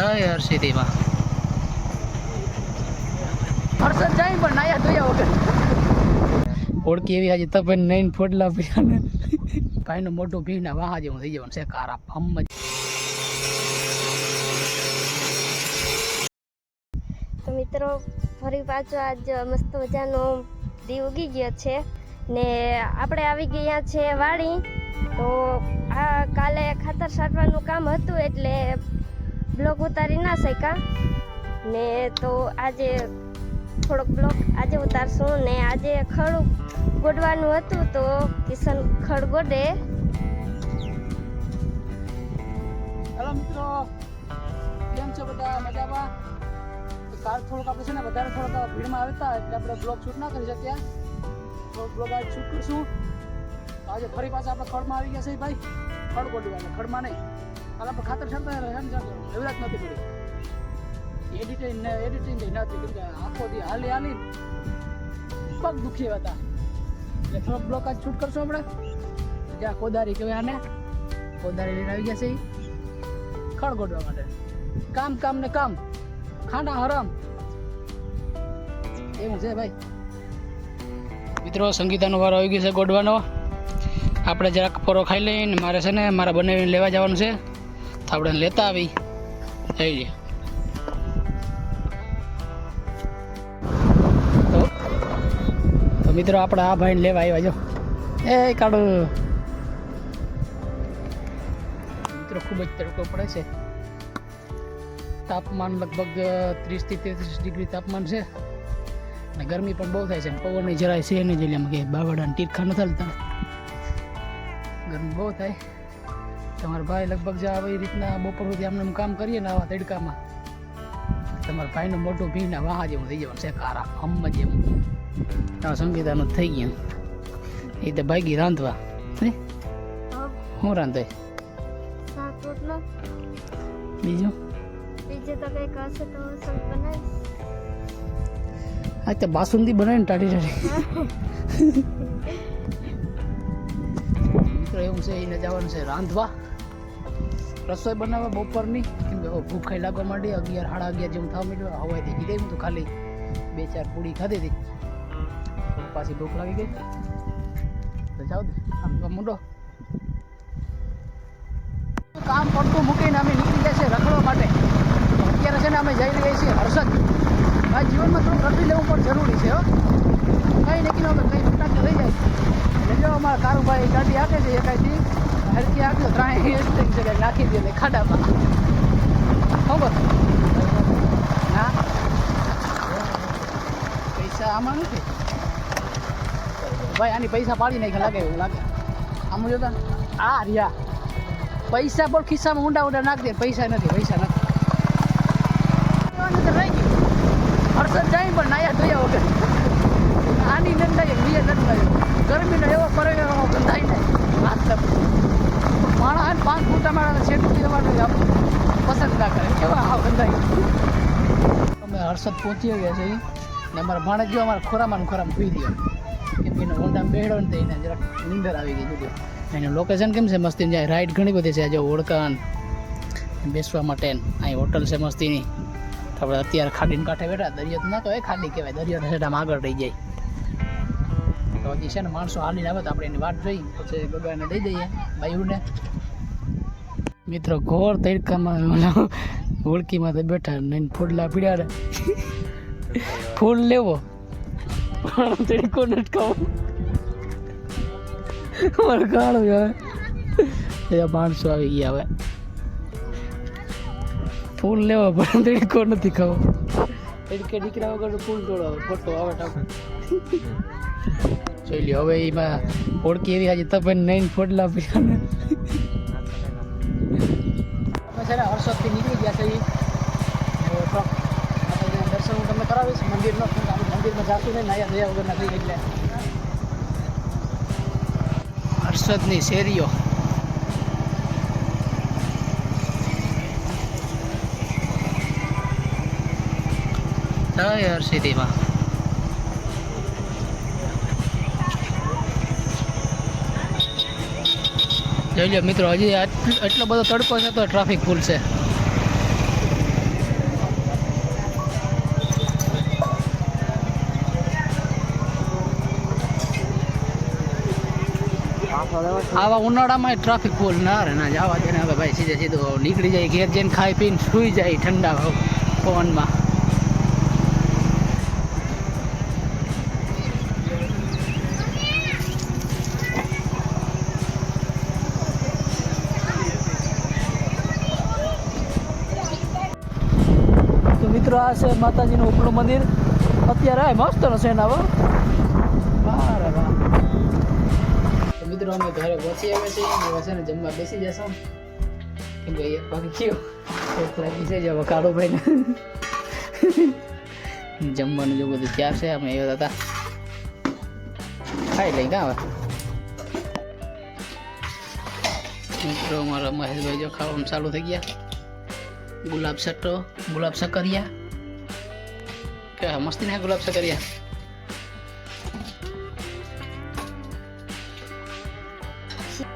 હર્ષિદીમાં હર્ષદ જાય પણ નાયા ધોયા વગર ઓળખી એવી આજે તપે નઈને ફોડલા પીયા ને ભાઈનું મોટું ભીના વાહા જેવું થઈ જવાનું છે કારા હમ તો મિત્રો ફરી પાછો આજ મસ્ત મજાનો દી ઉગી ગયો છે ને આપણે આવી ગયા છે વાડી. તો આ કાલે ખાતર છાંટવાનું કામ હતું એટલે બ્લોક ઉતારી ના શક્યા ને તો આજે થોડોક બ્લોક આજે ઉતારશું ને આજે ખડ ગોડવાનું હતું તો કિશન ખડ ગોડે. હેલો મિત્રો, કેમ છો બધા? મજામાં? કાલ થોડુંક આપણે છે ને વધારે થોડોક ભીડમાં આવતા એટલે આપણે બ્લોગ શૂટ ના કરી શક્યા. તો બ્લોગ આજે શૂટ કરશું. આજે ફરી પાછા આપણે ખડમાં આવી ગયા છે ભાઈ. ખડ ગોડવાના, ખડમાં નહીં. કાલે આપણે ખાતર છાંટતા એવરાજ નથી પડી. એડિટિંગ નથી કેમ કે આખો દી હાલી પગ દુખી હતા એટલે થોડોક બ્લોક આજ શૂટ કરશું આપણે. જ્યાં કોદારી કહેવાય આને, કોદારી લઈને આવી ગયા છે ખડ ગોડવા માટે. કામ ને કામ, ખાના હરામ એવું છે ભાઈ. મિત્રો, સંગીતાનો વારો આવી ગયો છે ગોડવાનો. આપણે જરાક પોરો ખાઈ લઈને મારે છે ને મારા બનાવીને લેવા જવાનું છે તો આપણે લેતા આવી જઈ લઈએ. તો મિત્રો, આપણે આ ભાઈને લેવા આવ્યા જો એ કાઢો. મિત્રો, ખૂબ જ તડકો પડે છે. તાપમાન લગભગ 30 થી 33 ડિગ્રી તાપમાન છે અને ગરમી પણ બહુ થાય છે. પવનની જરાય છે નહીં જેમ કે બાવડાને તીરખા ન થતા ગરમી બહુ થાય. તમારા ભાઈ લગભગ જે આવી રીતના બપોર સુધી આમને કામ કરીએ ને આવા તડકામાં તમારા ભાઈનું મોટું ભીના વાહા જેવું થઈ જવાનું છે કારા હમ જેવું. સંગીતાનું થઈ ગયું એ તો ભાગી રાંધવા. શું રાંધે બીજું? તો કઈક હશે તો સબ બનાવીશ. આ તો બાસુંદી બનાવીને ટાઢી મિત્રો, એવું છે એને જવાનું છે રાંધવા, રસોઈ બનાવવા બપોરની. કેમ કે ભૂખાઈ લાગવા માંડી. 11 સાડા 11 જેવું થવા માંડ્યું. હવાઈથી કીધે હું તો ખાલી 2-4 પૂડી ખાધી હતી, પાછી ભૂખ લાગી ગઈ તો જાવ દે આમ મુંડો. કામ પડતું મૂકીને અમે નીકળી જાય છે રખડવા માટે. અત્યારે છે ને અમે જઈ રહ્યા છીએ હર્ષદ. આ જીવનમાં થોડું રખડી લેવું પણ જરૂરી છે. કંઈ નક્કી ન કંઈ ફટાકે થઈ જાય એટલે જો અમારા કારુભાઈ ગાડી આપે છે એકાઈથી હરકી આપ્યો 3 એસ્ટિંગ છે નાખી દે ખાડામાં. ખબર ના પૈસા આમાં નથી ભાઈ. આની પૈસા પાડી નાખે લાગે એવું લાગે. આમ જોતા આ રહ્યા પૈસા પણ ખિસ્સામાં ઊંડા નાખી દે. પૈસા નથી રહી ગયું. હર્ષદ જાય પણ નાયા ધોયા વગર આની નંદાય બીજે નંદાય. ગરમીનો એવો પરિણામ ગંધાઈ ને માણસ 5 ફૂટા મારા શેઠું દેવાનું પસંદ ના કરે કેવા હાવ ગંધાઈ. અમે હર્ષદ પહોંચી ગયા છીએ ને અમારા ભાણેજ જો અમારા ખોરામાં ભૂઈ દો કેમ કે એનો ઊંડામાં બેડો ને તો એને જરાક નીંદર આવી ગઈ દીધું. એનું લોકેશન કેમ છે મસ્તી જાય. રાઈડ ઘણી બધી છે જો ઓળખાણ બેસવા માટે. અહીં હોટલ છે મસ્તીની. આપણે અત્યારે ખાડીને કાંઠે બેઠા. દરિયો ના તો એ ખાડી કહેવાય, દરિયો સેટામાં આગળ રહી જાય. તો હજી છે ને માણસો હાલીને આવે તો આપણે એની વાટ જોઈ પછી ગગાને દઈ દઈએ બાયુને. મિત્રો, ઘોર તડકામાં ઓળખીમાં તો બેઠા નહીં ફૂડલા પીડ્યા ફૂલ લેવો પણ તડકો નટકાવો મારે કાળું આવે એ માણસો આવી ગયા. હવે ફૂલ લેવા પણ તડકો નથી ખાવો. તડકે દીકરા વગર ફૂલ તોડવા ફોટો આવે ટાપે જોઈ લ્યો. હવે એમાં ઓળખી એવી આજે તપે નહીં ફોડલા પીયા ને છે ને હર્ષદથી નીકળી ગયા છે. દર્શન હું તમને કરાવીશ મંદિરનો. મંદિરમાં જાતું નહીં નાયા ધોયા વગરના થઈ એટલે હર્ષદની શેરીઓ. હર્ષિદીમાં જોઈ લો મિત્રો, હજી એટલો બધો તડકો છે તો ટ્રાફિક ફૂલ છે. આવા ઉનાળામાં ટ્રાફિક ફૂલ ના રહે ના જવા દે ને હવે ભાઈ સીધે સીધો નીકળી જાય ઘેર જઈને ખાઈ પીને સૂઈ જાય ઠંડા પવનમાં. તો મિત્રો આ છે માતાજીનું ઉપલું મંદિર. અત્યારે આ મસ્ત છે ને હવે વાહ વાહ. તો મિત્રો અમે ઘરે પહોંચી આવ્યા છીએ હવે છે ને જમવા બેસી જશું કેમ કે એક બાકી કયો ભૂખ લાગી છે જે હવે કાળો ભાઈને જમવાનું જો બધું તૈયાર છે અમે એવા હતા ખાઈ લઈ ગયા હવે. મિત્રો અમારા મહેશભાઈ જો ખાવાનું ચાલુ થઈ ગયા. ગુલાબ સટ્ટો ગુલાબ સકરિયા કે મસ્તી ના ગુલાબ સકરિયા.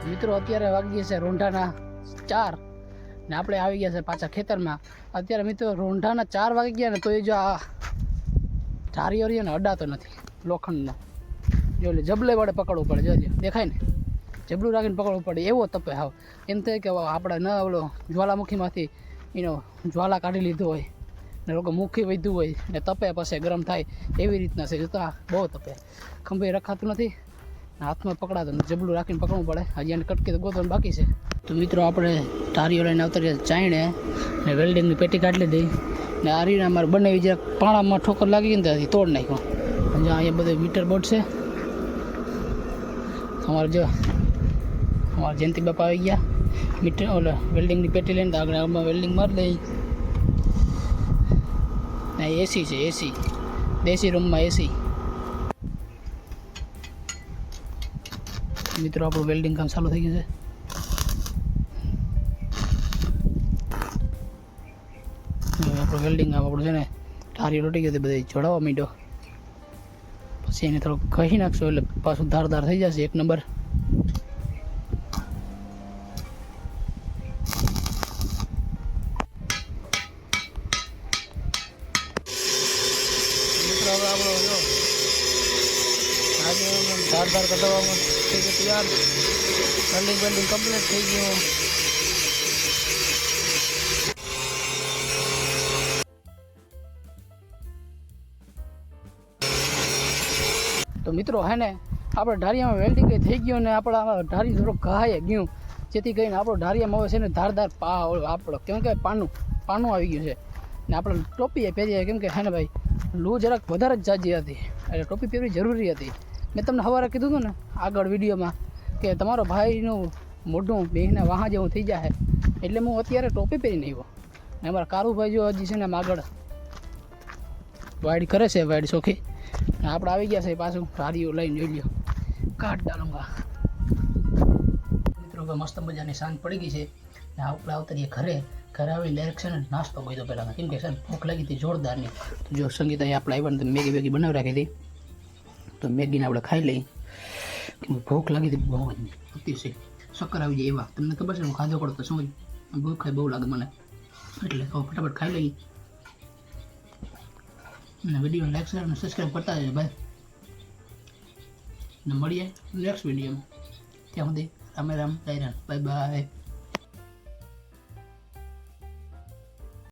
મિત્રો અત્યારે વાગી ગયા છે રોંઢાના 4 ને આપણે આવી ગયા છે પાછા ખેતરમાં. અત્યારે મિત્રો રોંઢાના 4 વાગી ગયા ને તો એ જો આ ધારીઓ રહ્યો ને અડાતો નથી લોખંડનો. જો એટલે જબલે વડે પકડવું પડે. જો દેખાય ને જબલું રાખીને પકડવું પડે એવો તપે હાવ. એમ થાય કે આપણે ન ઓલો જ્વાલામુખીમાંથી એનો જ્વાલા કાઢી લીધો હોય ને લોકો મુખી વધ્યું હોય ને તપે પછી ગરમ થાય એવી રીતના છે. જોતા બહુ તપે ખંભે રખાતું નથી હાથમાં પકડાતું જબલું રાખીને પકડવું પડે. હજી એને કટકી તો ગોતવાનું બાકી છે. તો મિત્રો આપણે ટારીઓ લઈને આવતા ચાયણે ને વેલ્ડિંગની પેટી કાઢી લીધી ને આ રીને અમારે બનાવી જરાક પાણામાં ઠોકર લાગી ગઈ ને ત્યાંથી તોડ નાખ્યો. અહીંયા બધું મીટર બોર્ડ છે. અમારે જો અમારા જયંતિ બાપા આવી ગયા મીટર ઓલા વેલ્ડિંગની પેટી લઈને આગળ આમાં વેલ્ડિંગ મારી લઈ. ને એસી છે એસી દેશી રૂમમાં એસી. મિત્રો આપણું વેલ્ડિંગ કામ ચાલુ થઈ ગયું છે. આપણું વેલ્ડિંગ કામ આપણું છે ને ટારી રોટી ગયો બધે જોડાવા માંડ્યો. પછી એને થોડુંક કહી નાખશો એટલે પાછું ધારદાર થઈ જશે 1 નંબર. મિત્રો હવે આપણો જો આજે ધારદાર કટાવવામાં થઈ ગયો તૈયાર. વેલ્ડિંગ કમ્પ્લીટ થઈ ગયું. તો મિત્રો હે ને આપણે ઢારિયામાં વેલ્ડિંગ થઈ ગયું ને આપણા ઢારી થોડુંક ઘાય ગયું જેથી કરીને આપણો ઢારિયામાં આવે છે ને ધારદાર આપણો કેમ કે પાનું આવી ગયું છે ને આપણે ટોપી પહેરીએ કેમ કે હે ને ભાઈ લૂ જરાક વધારે જ જાજી હતી એટલે ટોપી પહેરવી જરૂરી હતી. મેં તમને સવારે કીધું હતું ને આગળ વિડીયોમાં કે તમારો ભાઈનું મોઢું બેહીના વાહા જેવું થઈ જાય એટલે હું અત્યારે ટોપી પહેરીને આવ્યો. ને અમારા કારુભાઈ જો હજી છે ને આમ આગળ વાઈડ કરે છે વાઈડ સોખી. આપણે આવી ગયા છે પાછું રાડીઓ લઈને જોઈ લ્યો કાટ ડાલુંગા. મિત્રો મસ્ત મજાની સાંજ પડી ગઈ છે ને આપણે આવતા ઘરે આવી ડાયરેક્ટ છે ને નાસ્તો કરી દો પહેલાં કેમ કે છે ને ભૂખ લાગી હતી જોરદારની. તો જો સંગીત અહીંયા આપણે આવ્યા ને તો મેગી બનાવી રાખી હતી તો મેગીને આપણે ખાઈ લઈ કેમ ભૂખ લાગી હતી બહુ જ અતિશય શક્કર આવી જાય એવા. તમને ખબર છે હું ખાધો પડતો તો શું ભૂખ ખાઈ બહુ લાગે મને એટલે ફટાફટ ખાઈ લઈ. અને વિડીયો લાઈક શેર અને સબસ્ક્રાઈબ કરતા જજો ભાઈ ને મળીએ નેક્સ્ટ વિડીયોમાં. ત્યાં સુધી રામે રામ જય રામ બાય બાય.